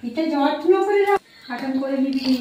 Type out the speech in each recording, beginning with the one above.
এটা যত্ন করে কাটন করে নিবি।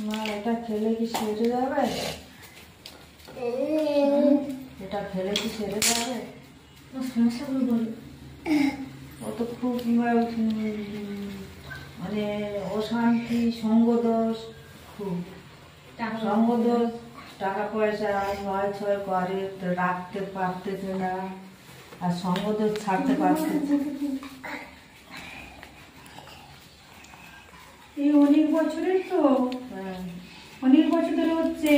মা এটা খেলে কি সেরে যাবে? এটা খেলে কি সেরে যাবে? সমস্যাগুলো বল। ও তো খুব মানে অশান্তি, সঙ্গদোষ, খুব সঙ্গদোষ, টাকা পয়সা নয় ছয় করে রাখতে পারতেছে না, আর সঙ্গদোষ ছাড়তে পারতেছে। এই অনেক বছরের তো, অনেক বছর ধরে হচ্ছে,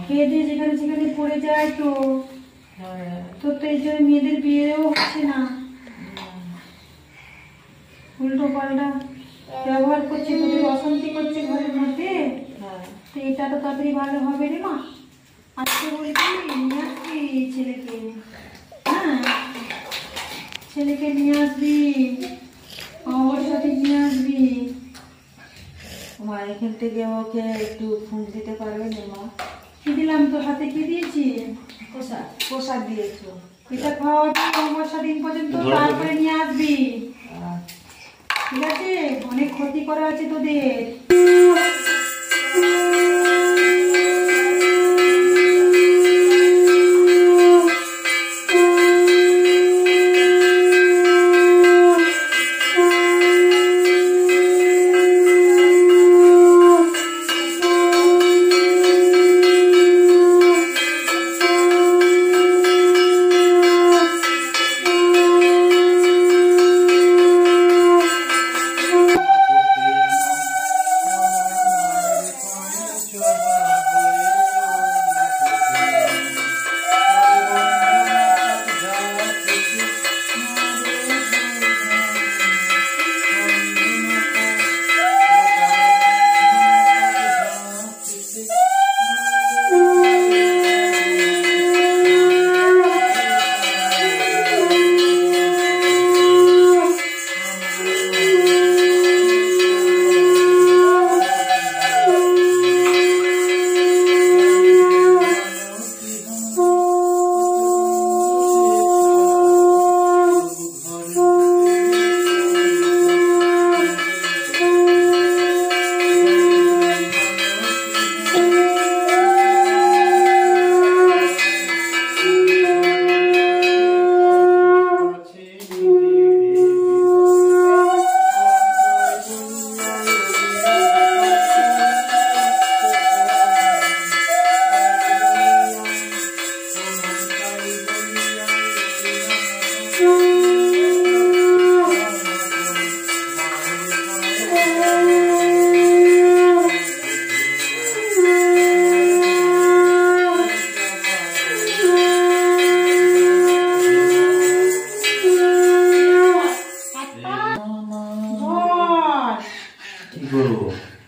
খেয়ে দিয়ে যেখানে সেখানে পড়ে যায় তো। তোর তো এই জন্য মেয়েদের বিয়েও হচ্ছে না। উল্টো পাল্টা ব্যবহার করছে, তোদের অশান্তি করছে ঘরের মধ্যে। হ্যাঁ তো এটা তো তাড়াতাড়ি ভালো হবে রে মা। আজকে বলবি নিয়ে আসবি ছেলেকে, হ্যাঁ ছেলেকে নিয়ে আসবি, আমার সাথে নিয়ে আসবি। মা এখান থেকে ওকে একটু ফোন দিতে পারবে না মা? কি দিলাম তোর হাতে? কি দিয়েছি? পোশাক দিয়েছো। এটা খাওয়াবি অমাবস্যা দিন পর্যন্ত, তারপরে নিয়ে আসবি, ঠিক আছে? অনেক ক্ষতি করা আছে তোদের।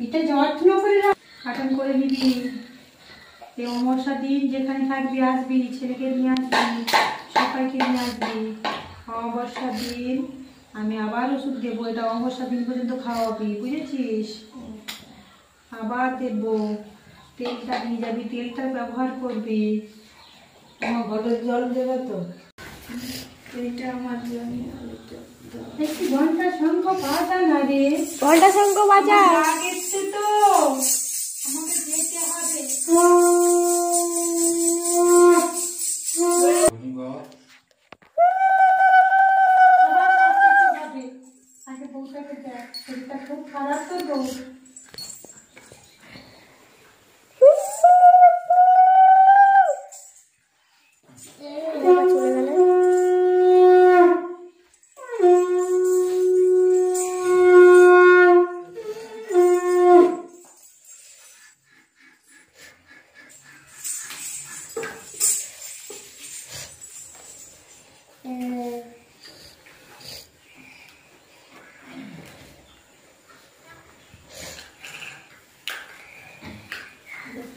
এটা যত্ন করে কাটন করে নিবি। এই অমাবস্যা দিন যেখানে থাকবি আসবি, ছেলেকে নিয়ে আসবি, সবাইকে নিয়ে আসবি। অমাবস্যা দিন আমি আবার ওষুধ দেবো, এটা অমাবস্যা দিন পর্যন্ত খাওয়াবি, বুঝেছিস? আবার দেবো, তেলটা নিয়ে যাবি, তেলটা ব্যবহার করবি। তোমার ঘরের জল দেবে তো? এটা আমার জন্য একটু ঘন্টা শঙ্খ বাজা না রে, ঘন্টা শঙ্খ বাজা লাগছে তো, আমাকে যেতে হবে। আগে বউটাকে দেখ, শরীরটা খুব খারাপ তো বউ।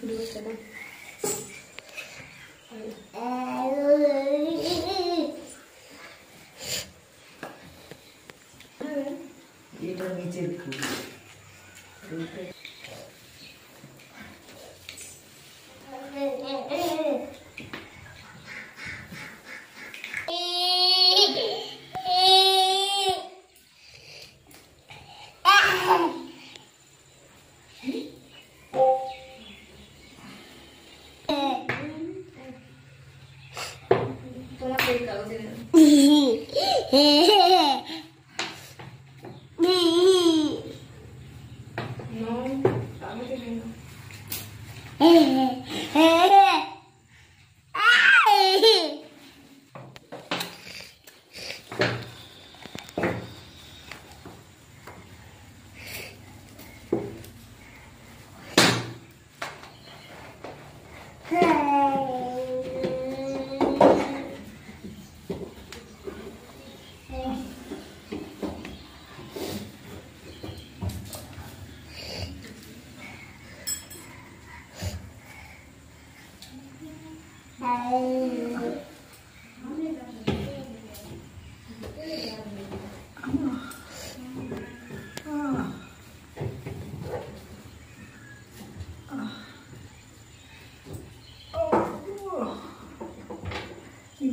চলে গেল। এটা নিচের ফুল।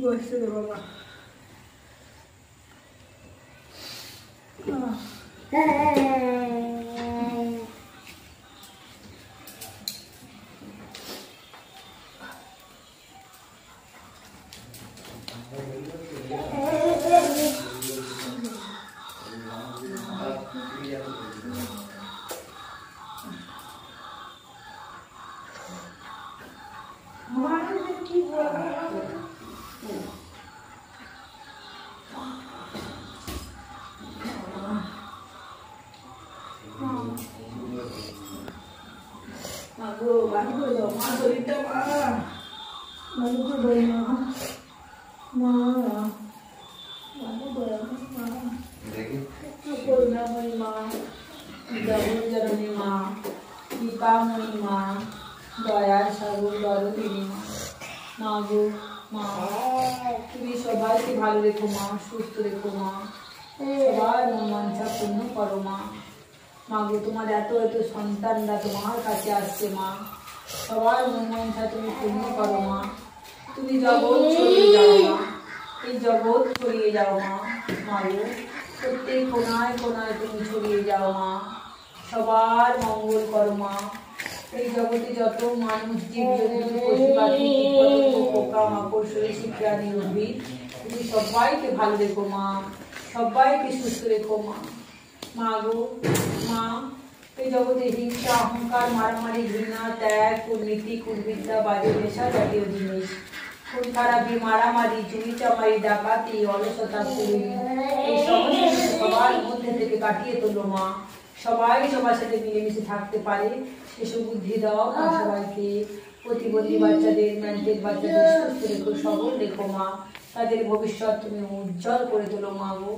কষ্ট রে বাবা। কি বলবো মাগো বাড়ি করে দাও মা, শরীরটা মা বাড়ি করে দাও মা, মা বাড়ি করে দাও মা, করুণাময়ী মা, জগজ্জননী মা, কৃপাময়ী মা, দয়ার সাগর দরদিনী মা। মাগো মা, তুমি সবাইকে ভালো রেখো মা, সুস্থ রেখো মা, সবার মন বাঞ্ছা পূর্ণ করো মা। মাগো তোমার এত এত সন্তানরা তোমার কাছে আসছে মা, সবার মন বাঞ্ছা তুমি পূর্ণ করো মা। তুমি জগৎ ছড়িয়ে যাও মা, এই জগৎ ছড়িয়ে যাও মা। মাগো প্রত্যেক কোনায় কোনায় তুমি ছড়িয়ে যাও মা, সবার মঙ্গল করো মা। এই জগতে যত মানুষ জীবজন্তু পশু পাখি কীটপতঙ্গ পোকা মাকড় সরীসৃপ প্রাণী উদ্ভিদ, তুমি সবাইকে ভালো রেখো মা, সবাইকে সুস্থ রেখো মা। মাগো মা, এই জগতে হিংসা অহংকার মারামারি ঘৃণা ত্যাগ কুর্নীতি কুবিদ্যা বাজে নেশা জাতীয় জিনিস, খুন খারাপি মারামারি চুরি চামারি ডাকাতি অলসতা চুরি, এই সমস্ত কিছু সবার মধ্যে থেকে কাটিয়ে তোলো মা। সবাই সবার সাথে মিলেমিশে থাকতে পারে সেসব বুদ্ধি দাও মা সবাইকে। প্রতিবন্ধী বাচ্চাদের মেন্টাল বাচ্চাদের সুস্থ রেখো, সবল রেখো মা, তাদের ভবিষ্যৎ তুমি উজ্জ্বল করে তোলো মা গো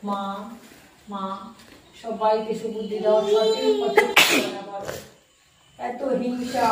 মা। মা সবাইকে সুবুদ্ধি দাও, সঠিক পথে এত হিংসা